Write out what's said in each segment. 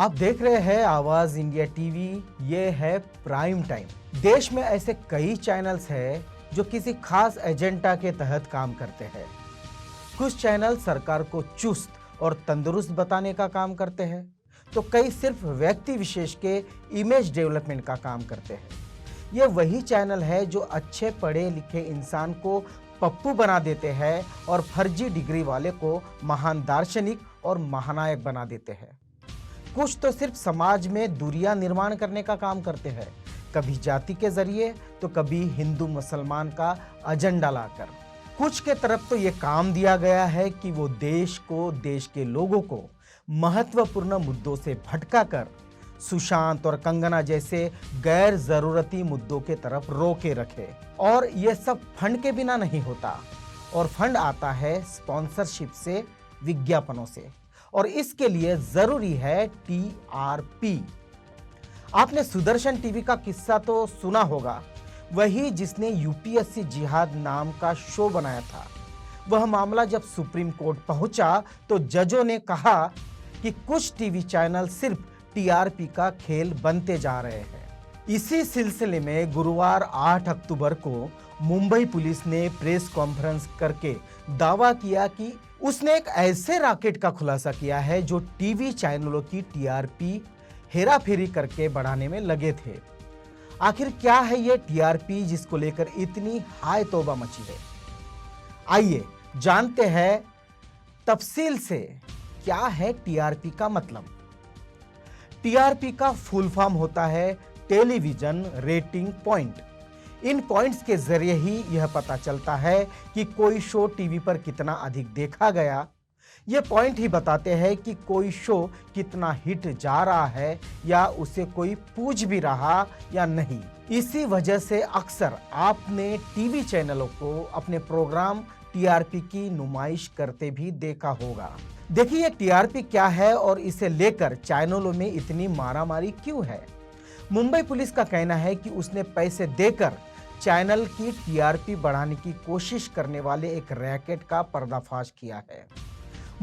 आप देख रहे हैं आवाज इंडिया टीवी। ये है प्राइम टाइम। देश में ऐसे कई चैनल्स हैं जो किसी खास एजेंडा के तहत काम करते हैं। कुछ चैनल सरकार को चुस्त और तंदुरुस्त बताने का काम करते हैं, तो कई सिर्फ व्यक्ति विशेष के इमेज डेवलपमेंट का काम करते हैं। ये वही चैनल है जो अच्छे पढ़े लिखे इंसान को पप्पू बना देते हैं और फर्जी डिग्री वाले को महान दार्शनिक और महानायक बना देते हैं। कुछ तो सिर्फ समाज में दूरियां निर्माण करने का काम करते हैं, कभी जाति के जरिए तो कभी हिंदू मुसलमान का एजेंडा लाकर। कुछ के तरफ तो ये काम दिया गया है कि वो देश को, देश के लोगों को महत्वपूर्ण मुद्दों से भटकाकर सुशांत और कंगना जैसे गैर जरूरती मुद्दों के तरफ रोके रखे। और ये सब फंड के बिना नहीं होता, और फंड आता है स्पॉन्सरशिप से, विज्ञापनों से, और इसके लिए जरूरी है टीआरपी। आपने सुदर्शन टीवी का किस्सा तो सुना होगा, वही जिसने यूपीएससी जिहाद नाम का शो बनाया था। वह मामला जब सुप्रीम कोर्ट पहुंचा तो जजों ने कहा कि कुछ टीवी चैनल सिर्फ टीआरपी का खेल बनते जा रहे हैं। इसी सिलसिले में गुरुवार 8 अक्टूबर को मुंबई पुलिस ने प्रेस कॉन्फ्रेंस करके दावा किया कि उसने एक ऐसे रैकेट का खुलासा किया है जो टीवी चैनलों की टीआरपी हेराफेरी करके बढ़ाने में लगे थे। आखिर क्या है ये टीआरपी जिसको लेकर इतनी हाय तौबा मची है? आइए जानते हैं तफसील से क्या है टीआरपी का मतलब। टीआरपी का फुल फॉर्म होता है टेलीविजन रेटिंग पॉइंट। इन पॉइंट्स के जरिए ही यह पता चलता है कि कोई शो टीवी पर कितना अधिक देखा गया। ये पॉइंट ही बताते हैं कि कोई शो कितना हिट जा रहा है या उसे कोई पूछ भी रहा या नहीं। इसी वजह से अक्सर आपने टीवी चैनलों को अपने प्रोग्राम टीआरपी की नुमाइश करते भी देखा होगा। देखिए टीआरपी क्या है और इसे लेकर चैनलों में इतनी मारामारी क्यों है। मुंबई पुलिस का कहना है कि उसने पैसे देकर चैनल की टीआरपी बढ़ाने की कोशिश करने वाले एक रैकेट का पर्दाफाश किया है।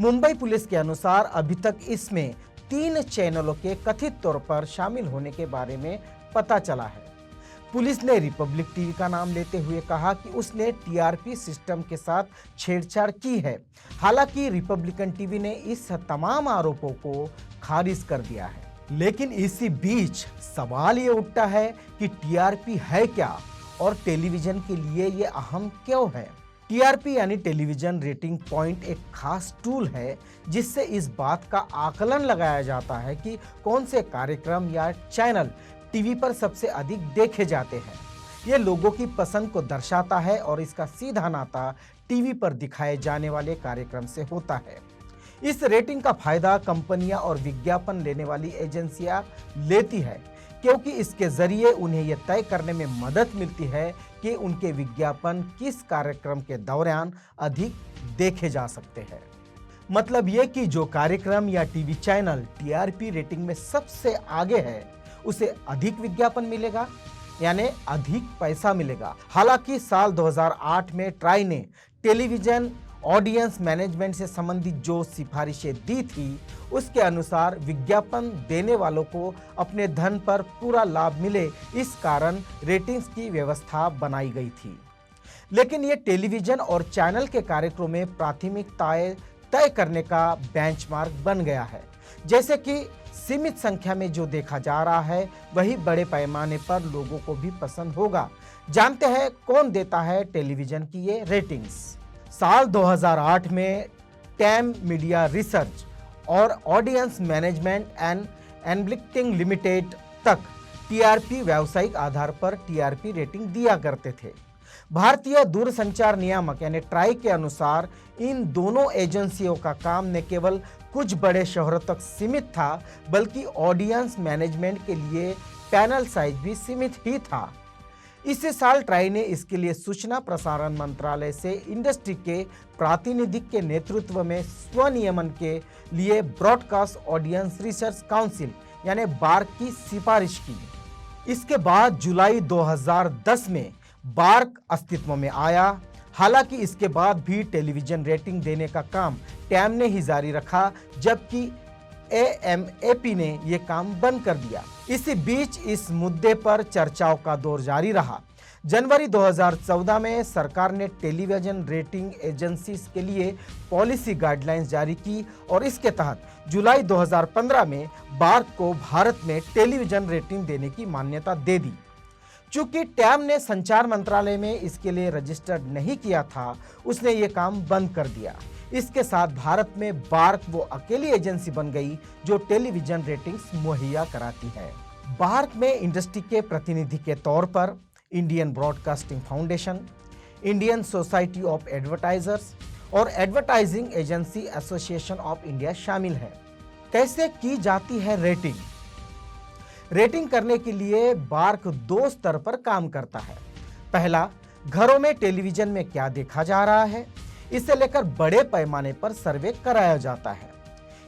मुंबई पुलिस के अनुसार अभी तक इसमें 3 चैनलों के कथित तौर पर शामिल होने के बारे में पता चला है। पुलिस ने रिपब्लिक टीवी का नाम लेते हुए कहा कि उसने टीआरपी सिस्टम के साथ छेड़छाड़ की है। हालांकि रिपब्लिकन टीवी ने इस तमाम आरोपों को खारिज कर दिया है। लेकिन इसी बीच सवाल ये उठता है कि टीआरपी है क्या और टेलीविजन के लिए ये अहम क्यों है। टीआरपी यानी टेलीविजन रेटिंग पॉइंट एक खास टूल है जिससे इस बात का आकलन लगाया जाता है कि कौन से कार्यक्रम या चैनल टीवी पर सबसे अधिक देखे जाते हैं। ये लोगों की पसंद को दर्शाता है और इसका सीधा नाता टीवी पर दिखाए जाने वाले कार्यक्रम से होता है। इस रेटिंग का फायदा कंपनियां और विज्ञापन लेने वाली एजेंसियां लेती है, क्योंकि इसके जरिए उन्हें यह तय करने में मदद मिलती है कि उनके विज्ञापन किस कार्यक्रम के दौरान अधिक देखे जा सकते हैं। मतलब ये कि जो कार्यक्रम या टीवी चैनल टीआरपी रेटिंग में सबसे आगे है उसे अधिक विज्ञापन मिलेगा, यानी अधिक पैसा मिलेगा। हालांकि साल 2008 में ट्राई ने टेलीविजन ऑडियंस मैनेजमेंट से संबंधित जो सिफारिशें दी थी उसके अनुसार विज्ञापन देने वालों को अपने धन पर पूरा लाभ मिले, इस कारण रेटिंग्स की व्यवस्था बनाई गई थी। लेकिन ये टेलीविजन और चैनल के कार्यक्रमों में प्राथमिकताएं तय करने का बेंचमार्क बन गया है। जैसे कि सीमित संख्या में जो देखा जा रहा है वही बड़े पैमाने पर लोगों को भी पसंद होगा। जानते हैं कौन देता है टेलीविजन की ये रेटिंग्स। साल 2008 में टैम मीडिया रिसर्च और audience management and analytics limited तक टीआरपी व्यावसायिक आधार पर टीआरपी रेटिंग दिया करते थे। भारतीय दूरसंचार नियामक यानी ट्राई के अनुसार इन दोनों एजेंसियों का काम न केवल कुछ बड़े शहरों तक सीमित था, बल्कि ऑडियंस मैनेजमेंट के लिए पैनल साइज भी सीमित ही था। इसी साल ट्राई ने इसके लिए सूचना प्रसारण मंत्रालय से इंडस्ट्री के प्रातिनिधिक के नेतृत्व में स्वनियमन के लिए ब्रॉडकास्ट ऑडियंस रिसर्च काउंसिल यानी बार्क की सिफारिश की। इसके बाद जुलाई 2010 में बार्क अस्तित्व में आया। हालांकि इसके बाद भी टेलीविजन रेटिंग देने का काम टैम ने ही जारी रखा, जबकि AMAP ने ये काम बंद कर दिया। इसी बीच इस मुद्दे पर चर्चाओं का दौर जारी रहा। जनवरी 2014 में सरकार ने टेलीविजन रेटिंग एजेंसीज के लिए पॉलिसी गाइडलाइंस जारी की और इसके तहत जुलाई 2015 में बार्क को भारत में टेलीविजन रेटिंग देने की मान्यता दे दी। चूंकि टैम ने संचार मंत्रालय में इसके लिए रजिस्टर्ड नहीं किया था, उसने ये काम बंद कर दिया। इसके साथ भारत में बार्क वो अकेली एजेंसी बन गई जो टेलीविजन रेटिंग्स मुहैया कराती है। बार्क में इंडस्ट्री के प्रतिनिधि के तौर पर Indian broadcasting foundation, Indian society of advertisers और advertising agency association of India शामिल हैं। कैसे की जाती है रेटिंग? रेटिंग करने के लिए बार्क 2 स्तर पर काम करता है। पहला, घरों में टेलीविजन में क्या देखा जा रहा है, इसे लेकर बड़े पैमाने पर सर्वे कराया जाता है।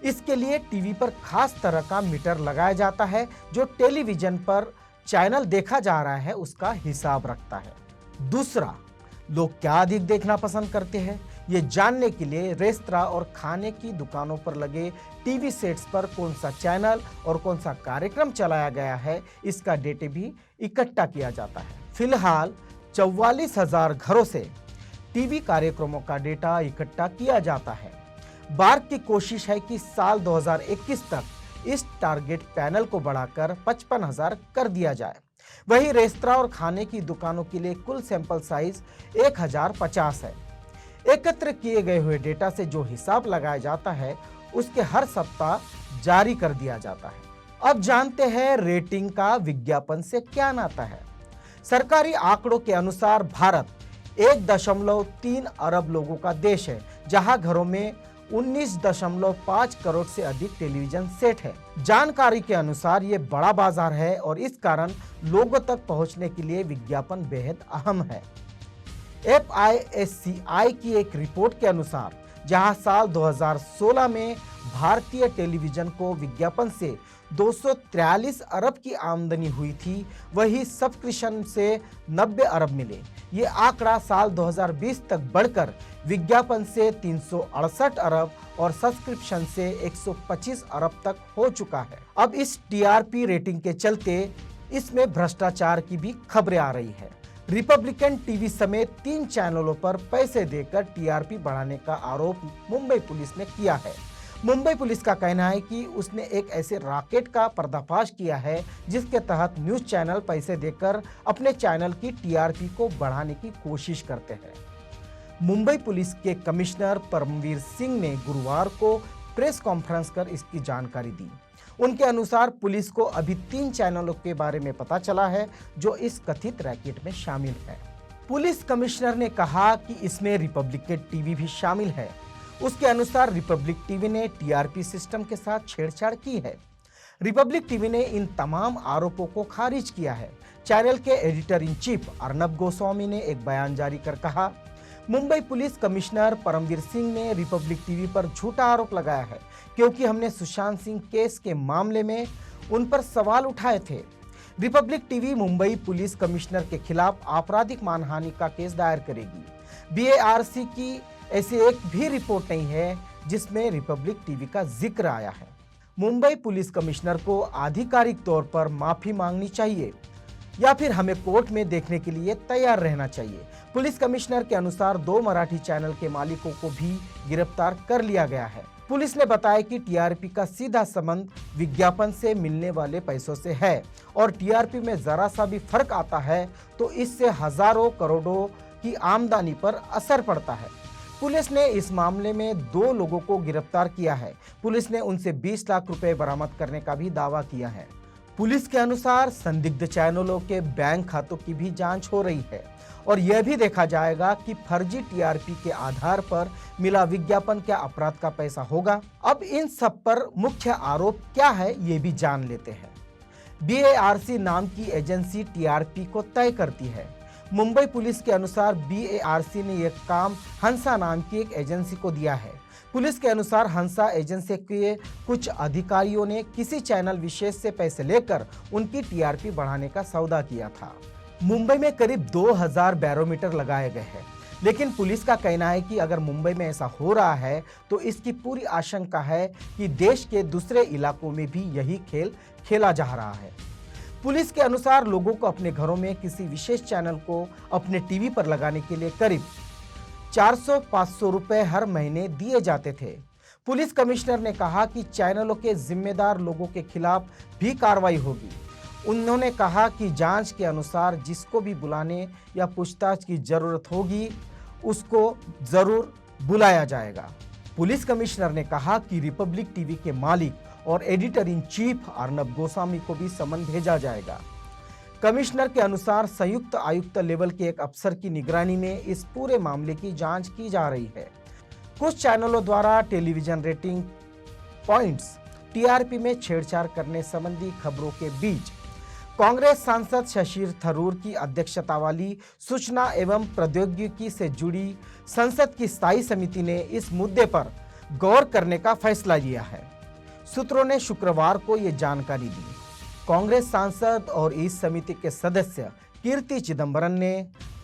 इसके लिए टीवी पर खास तरह का मीटर लगाया जाता है जो टेलीविजन पर चैनल देखा जा रहा है उसका हिसाब रखता है। दूसरा, लोग क्या अधिक देखना पसंद करते हैं, ये जानने के लिए रेस्तरां और खाने की दुकानों पर लगे टीवी सेट्स पर कौन सा चैनल और कौन सा कार्यक्रम चलाया गया है, इसका डेटा भी इकट्ठा किया जाता है। फिलहाल 44,000 घरों से टीवी कार्यक्रमों का डेटा इकट्ठा किया जाता है। बार्क की कोशिश है कि साल 2021 तक इस टारगेट पैनल को बढ़ाकर 55,000 कर दिया जाए। वहीं रेस्तरां और खाने की दुकानों के लिए कुल सैंपल साइज 1050 है। एकत्र किए गए हुए डेटा से जो हिसाब लगाया जाता है उसके हर सप्ताह जारी कर दिया जाता है। अब जानते हैं रेटिंग का विज्ञापन से क्या नाता है। सरकारी आंकड़ों के अनुसार भारत 1.3 अरब लोगों का देश है, जहां घरों में 19.5 करोड़ से अधिक टेलीविजन सेट है। जानकारी के अनुसार ये बड़ा बाजार है और इस कारण लोगों तक पहुंचने के लिए विज्ञापन बेहद अहम है। FISCI की एक रिपोर्ट के अनुसार जहां साल 2016 में भारतीय टेलीविजन को विज्ञापन से 243 अरब की आमदनी हुई थी, वही सब्सक्रिप्शन से 90 अरब मिले। ये आंकड़ा साल 2020 तक बढ़कर विज्ञापन से 368 अरब और सब्सक्रिप्शन से 125 अरब तक हो चुका है। अब इस TRP रेटिंग के चलते इसमें भ्रष्टाचार की भी खबरें आ रही है। रिपब्लिकन टीवी समेत 3 चैनलों पर पैसे देकर TRP बढ़ाने का आरोप मुंबई पुलिस ने किया है। मुंबई पुलिस का कहना है कि उसने एक ऐसे रॉकेट का पर्दाफाश किया है जिसके तहत न्यूज चैनल पैसे देकर अपने चैनल की TRP को बढ़ाने की कोशिश करते हैं। मुंबई पुलिस के कमिश्नर परमवीर सिंह ने गुरुवार को प्रेस कॉन्फ्रेंस कर इसकी जानकारी दी। उनके अनुसार पुलिस को अभी 3 चैनलों के बारे में पता चला है जो इस कथित रैकेट में शामिल है। पुलिस कमिश्नर ने कहा कि इसमें रिपब्लिक टीवी भी शामिल है। उसके अनुसार रिपब्लिक टीवी ने TRP सिस्टम के साथ छेड़छाड़ की है। रिपब्लिक टीवी ने इन तमाम आरोपों को खारिज किया है। चैनल के editor in chief Arnab Goswami ने एक बयान जारी कर कहा, मुंबई पुलिस कमिश्नर परमवीर सिंह ने रिपब्लिक टीवी पर झूठा आरोप लगाया है क्योंकि हमने सुशांत सिंह केस के मामले में उन पर सवाल उठाए थे। Republic TV Mumbai police commissioner के खिलाफ आपराधिक मानहानि का केस दायर करेगी। BARC की ऐसी एक भी रिपोर्ट नहीं है जिसमें रिपब्लिक टीवी का जिक्र आया है। मुंबई पुलिस कमिश्नर को आधिकारिक तौर पर माफी मांगनी चाहिए या फिर हमें कोर्ट में देखने के लिए तैयार रहना चाहिए। पुलिस कमिश्नर के अनुसार 2 मराठी चैनल के मालिकों को भी गिरफ्तार कर लिया गया है। पुलिस ने बताया कि TRP का सीधा संबंध विज्ञापन से मिलने वाले पैसों से है और TRP में जरा सा भी फर्क आता है तो इससे हजारों करोड़ों की आमदनी पर असर पड़ता है। पुलिस ने इस मामले में 2 लोगों को गिरफ्तार किया है। पुलिस ने उनसे 20 लाख रुपए बरामद करने का भी दावा किया है। पुलिस के अनुसार संदिग्ध चैनलों के बैंक खातों की भी जांच हो रही है और यह भी देखा जाएगा कि फर्जी TRP के आधार पर मिला विज्ञापन क्या अपराध का पैसा होगा। अब इन सब पर मुख्य आरोप क्या है ये भी जान लेते हैं। BARC नाम की एजेंसी TRP को तय करती है। मुंबई पुलिस के अनुसार BARC ने यह काम हंसा नाम की एक एजेंसी को दिया है। पुलिस के अनुसार हंसा एजेंसी के कुछ अधिकारियों ने किसी चैनल विशेष से पैसे लेकर उनकी TRP बढ़ाने का सौदा किया था। मुंबई में करीब 2000 बैरोमीटर लगाए गए हैं। लेकिन पुलिस का कहना है कि अगर मुंबई में ऐसा हो रहा है तो इसकी पूरी आशंका है कि देश के दूसरे इलाकों में भी यही खेल खेला जा रहा है। पुलिस के अनुसार लोगों को अपने घरों में किसी विशेष चैनल को अपने टीवी पर लगाने के लिए करीब 400-500 रुपए हर महीने दिए जाते थे। पुलिस कमिश्नर ने कहा कि चैनलों के जिम्मेदार लोगों के खिलाफ भी कार्रवाई होगी। उन्होंने कहा कि जांच के अनुसार जिसको भी बुलाने या पूछताछ की जरूरत होगी उसको जरूर बुलाया जाएगा। पुलिस कमिश्नर ने कहा कि रिपब्लिक टीवी के मालिक और editor in chief Arnab Goswami को भी समन भेजा जाएगा। कमिश्नर के अनुसार संयुक्त आयुक्त लेवल के एक अफसर की निगरानी में इस पूरे मामले की जांच की जा रही है। कुछ चैनलों द्वारा टेलीविजन रेटिंग पॉइंट्स टीआरपी में छेड़छाड़ करने संबंधी खबरों के बीच कांग्रेस सांसद शशि थरूर की अध्यक्षता वाली सूचना एवं प्रौद्योगिकी से जुड़ी संसद की स्थायी समिति ने इस मुद्दे पर गौर करने का फैसला लिया है। सूत्रों ने शुक्रवार को ये जानकारी दी। कांग्रेस सांसद और इस समिति के सदस्य कीर्ति चिदंबरम ने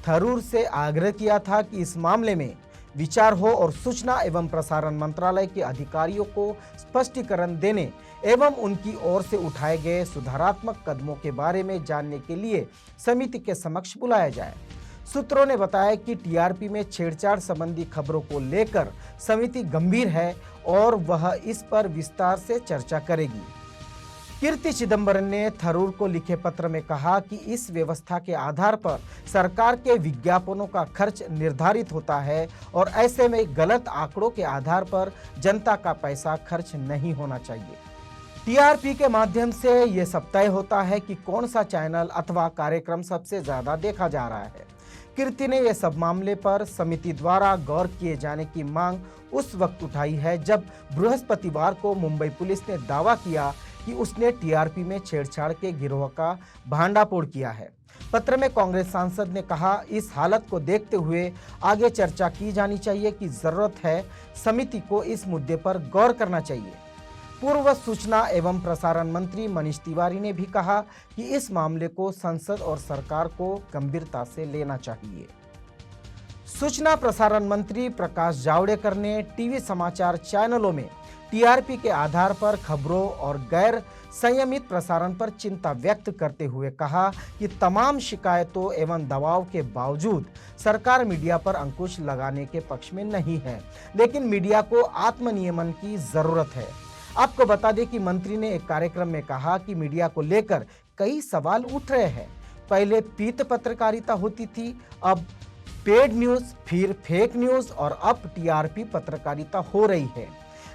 थरूर से आग्रह किया था कि इस मामले में विचार हो और सूचना एवं प्रसारण मंत्रालय के अधिकारियों को स्पष्टीकरण देने एवं उनकी ओर से उठाए गए सुधारात्मक कदमों के बारे में जानने के लिए समिति के समक्ष बुलाया जाए। सूत्रों ने बताया कि टीआरपी में छेड़छाड़ संबंधी खबरों को लेकर समिति गंभीर है और वह इस पर विस्तार से चर्चा करेगी। कीर्ति चिदंबरम ने थरूर को लिखे पत्र में कहा कि इस व्यवस्था के आधार पर सरकार के विज्ञापनों का खर्च निर्धारित होता है और ऐसे में गलत आंकड़ों के आधार पर जनता का पैसा खर्च नहीं होना चाहिए। टीआरपी के माध्यम से ये सब तय होता है कि कौन सा चैनल अथवा कार्यक्रम सबसे ज्यादा देखा जा रहा है। कीर्ति ने यह सब मामले पर समिति द्वारा गौर किए जाने की मांग उस वक्त उठाई है जब बृहस्पतिवार को मुंबई पुलिस ने दावा किया कि उसने टीआरपी में छेड़छाड़ के गिरोह का भांडाफोड़ किया है। पत्र में कांग्रेस सांसद ने कहा, इस हालत को देखते हुए आगे चर्चा की जानी चाहिए कि जरूरत है समिति को इस मुद्दे पर गौर करना चाहिए। पूर्व सूचना एवं प्रसारण मंत्री मनीष तिवारी ने भी कहा कि इस मामले को संसद और सरकार को गंभीरता से लेना चाहिए। सूचना प्रसारण मंत्री प्रकाश जावड़ेकर ने टीवी समाचार चैनलों में टीआरपी के आधार पर खबरों और गैर संयमित प्रसारण पर चिंता व्यक्त करते हुए कहा कि तमाम शिकायतों एवं दबाव के बावजूद सरकार मीडिया पर अंकुश लगाने के पक्ष में नहीं है, लेकिन मीडिया को आत्मनियमन की जरूरत है। आपको बता दें कि मंत्री ने एक कार्यक्रम में कहा कि मीडिया को लेकर कई सवाल उठ रहे हैं। पहले पीत पत्रकारिता होती थी, अब पेड न्यूज, फिर फेक न्यूज और अब टीआरपी पत्रकारिता हो रही है।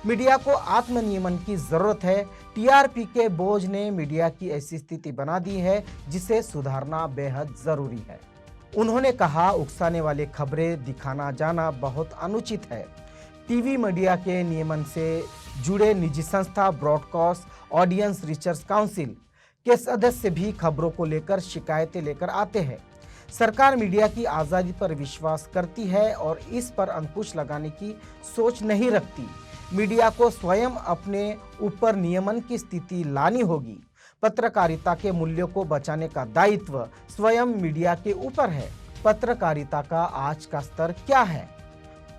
मीडिया को आत्मनियमन की जरूरत है। टीआरपी के बोझ ने मीडिया की ऐसी स्थिति बना दी है जिसे सुधारना बेहद जरूरी है। उन्होंने कहा, उकसाने वाली खबरें दिखाना जाना बहुत अनुचित है। टीवी मीडिया के नियमन से जुड़े निजी संस्था ब्रॉडकास्ट ऑडियंस रिसर्च काउंसिल के सदस्य भी खबरों को लेकर शिकायतें लेकर आते हैं। सरकार मीडिया की आज़ादी पर विश्वास करती है और इस पर अंकुश लगाने की सोच नहीं रखती। मीडिया को स्वयं अपने ऊपर नियमन की स्थिति लानी होगी। पत्रकारिता के मूल्यों को बचाने का दायित्व स्वयं मीडिया के ऊपर है। पत्रकारिता का आज का स्तर क्या है?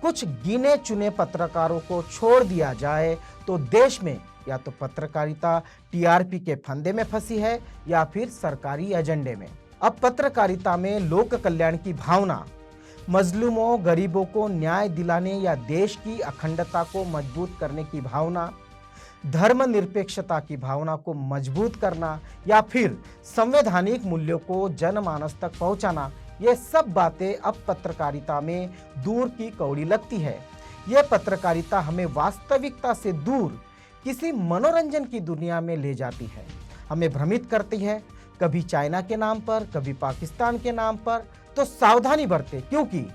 कुछ गिने चुने पत्रकारों को छोड़ दिया जाए तो देश में या तो पत्रकारिता टीआरपी के फंदे में फंसी है या फिर सरकारी एजेंडे में। अब पत्रकारिता में लोक कल्याण की भावना, मजलूमों गरीबों को न्याय दिलाने या देश की अखंडता को मजबूत करने की भावना, धर्मनिरपेक्षता की भावना को मजबूत करना या फिर संवैधानिक मूल्यों को जनमानस तक पहुंचाना, ये सब बातें अब पत्रकारिता में दूर की कौड़ी लगती है। ये पत्रकारिता हमें वास्तविकता से दूर किसी मनोरंजन की दुनिया में ले जाती है, हमें भ्रमित करती है, कभी चाइना के नाम पर, कभी पाकिस्तान के नाम पर। तो सावधानी बरतें, क्योंकि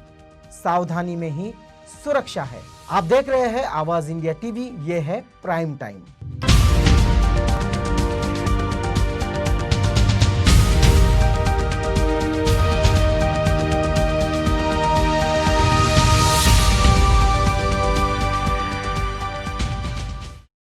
सावधानी में ही सुरक्षा है। आप देख रहे हैं आवाज इंडिया टीवी, ये है प्राइम टाइम।